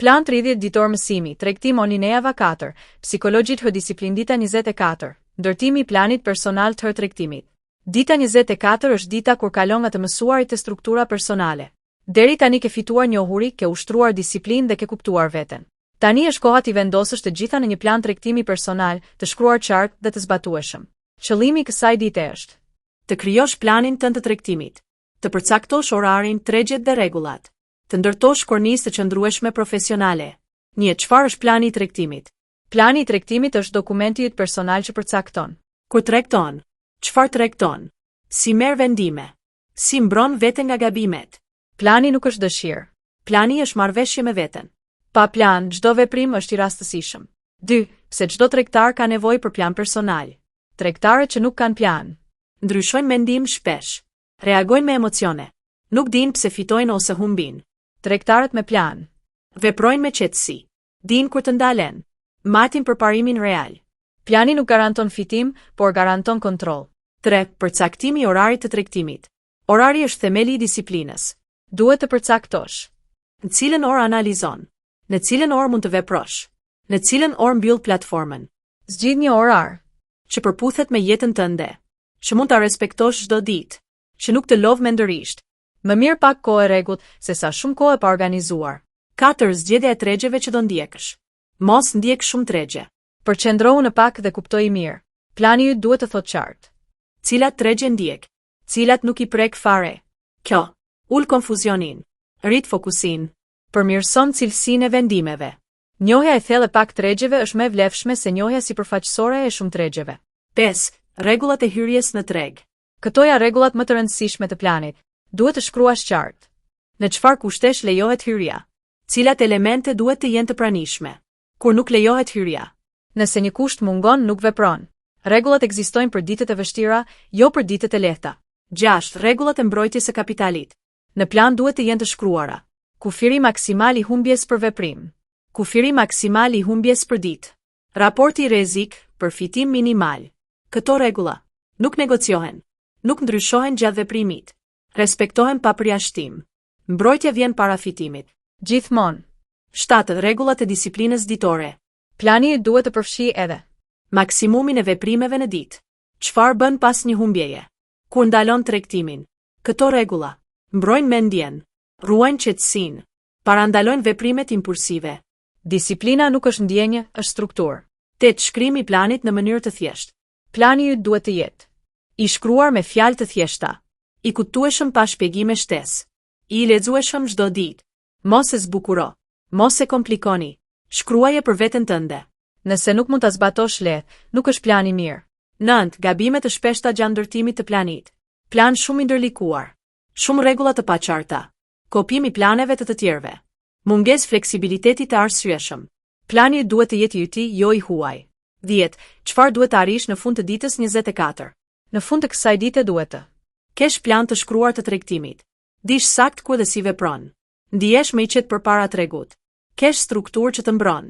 Plan 30 ditor mësimi, tregtim Onineva 4, psikologjit hë disiplin dita 24, ndërtimi I planit personal të hë tregtimit. Dita 24 është dita kur kalon nga të mësuarit të struktura personale. Deri tani ke fituar njohuri, ke ushtruar disiplin dhe ke kuptuar veten. Tani është koha t'i vendosësh të gjitha në një plan tregtimi personal, të shkruar qartë dhe të zbatueshëm. Qëllimi I kësaj dite është të krijosh planin tënd të tregtimit, të përcaktosh orarin, tregjet dhe rregullat, të ndërtosh kornizë të qëndrueshme profesionale. Çfarë është plani I tregtimit? Plani I tregtimit është dokumenti yt personal që përcakton. Kur tregton, çfarë tregton? Si merr vendime? Si mbron veten nga gabimet? Plani nuk është dëshirë. Plani është marrëveshje me veten. Pa plan, çdo veprim është I rastësishëm. 2. Pse çdo tregtar ka nevojë për plan personal. Tregtarët që nuk kanë plan ndryshojnë mendim shpesh, reagojnë me emocione, nuk dinë pse fitojnë ose humbin. Tregtarët me plan veprojnë me qetësi, dinë kur të ndalen, matin përparimin real. Plani nuk garanton fitim, por garanton kontroll. 3. Përcaktimi I orarit të tregtimit. Orari është themeli I disiplinës. Duhet të përcaktosh në cilën orë analizon, në cilën orë mund të veprosh, në cilën orë mbyll platformën. Zgjidh një orar që përputhet me jetën tënde, që mund ta respektosh çdo ditë, që nuk të lodh mendërisht. Më mirë pak kohë e rregullt se sa shumë kohë e pa organizuar. 4. Zgjedhja e tregjeve që do ndjekësh. Mos ndjek shumë tregje. Përqendrohu në pak dhe kuptoj mirë. Plani yt duhet të thotë qartë. Cilat tregje ndjek, cilat nuk I prek fare. Kjo ul konfuzionin, rrit fokusin, përmirëson cilësinë e vendimeve. Njohja e thellë e pak tregjeve është më e vlefshme se njohja sipërfaqësore e shumë tregjeve. 5. Rregullat e hyrjes në treg. Këto janë rregullat më të rëndësishme të planit. Duhet të shkruash qartë. Në çfarë kushtesh lejohet hyrja? Cilat elemente duhet të jenë të pranishme? Kur nuk lejohet hyrja? Nëse një kusht mungon, nuk vepron. Rregullat ekzistojnë për ditët e vështira, jo për ditët e lehta. 6. Rregullat e mbrojtjes së kapitalit. Në plan duhet të jenë të shkruara. Kufiri maksimal I humbjes për veprim. Kufiri maksimal I humbjes për ditë. Raporti rrezik, përfitim minimal. Këto rregulla nuk negociohen, nuk ndryshohen gjatë veprimit. Respektohen pa përjashtim. Mbrojtja vjen para fitimit. Gjithmonë. 7. Rregullat e disiplinës ditore. Plani duhet të përfshijë edhe maksimumin e veprimeve në ditë. Çfarë bën pas një humbjeje? Kur ndalon tregtimin? Këto rregulla mbrojnë mendjen, ruajnë qetësinë, parandalojnë veprimet impulsive. Disiplina nuk është ndjenjë, është strukturë. 8. Shkrimi I planit në mënyrë të thjeshtë. Plani yt duhet të jetë I shkruar me fjalë të thjeshta, I kuptueshëm pa shpjegime shtesë, I lexueshëm çdo ditë. Mos e zbukuro, mos e komplikoni. Shkruaje për veten tënde. Nëse nuk mund ta zbatosh lehtë, nuk është plan I mirë. 9. Gabime të shpeshta gjatë ndërtimit të planit. Plan shumë I ndërlikuar, shumë rregulla të paqarta, kopim I planeve të tjerëve, mungesë fleksibiliteti të arsyeshëm. Plani duhet të jetë I yti, jo I huaj. 10. Çfarë duhet të arrish në fund të ditës 24? Në fund të kësaj dite duhet të kesh plan të shkruar të tregtimit. Dish sakt ku dhe si vepron. Ndihesh më I qetë përpara tregut. Kesh strukturë që të mbron.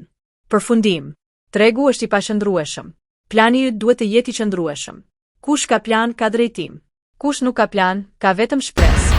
Përfundim. Tregu është I paqëndrueshëm. Plani yt duhet të jetë I qëndrueshëm. Kush ka plan, ka drejtim. Kush nuk ka plan, ka vetëm shpresë.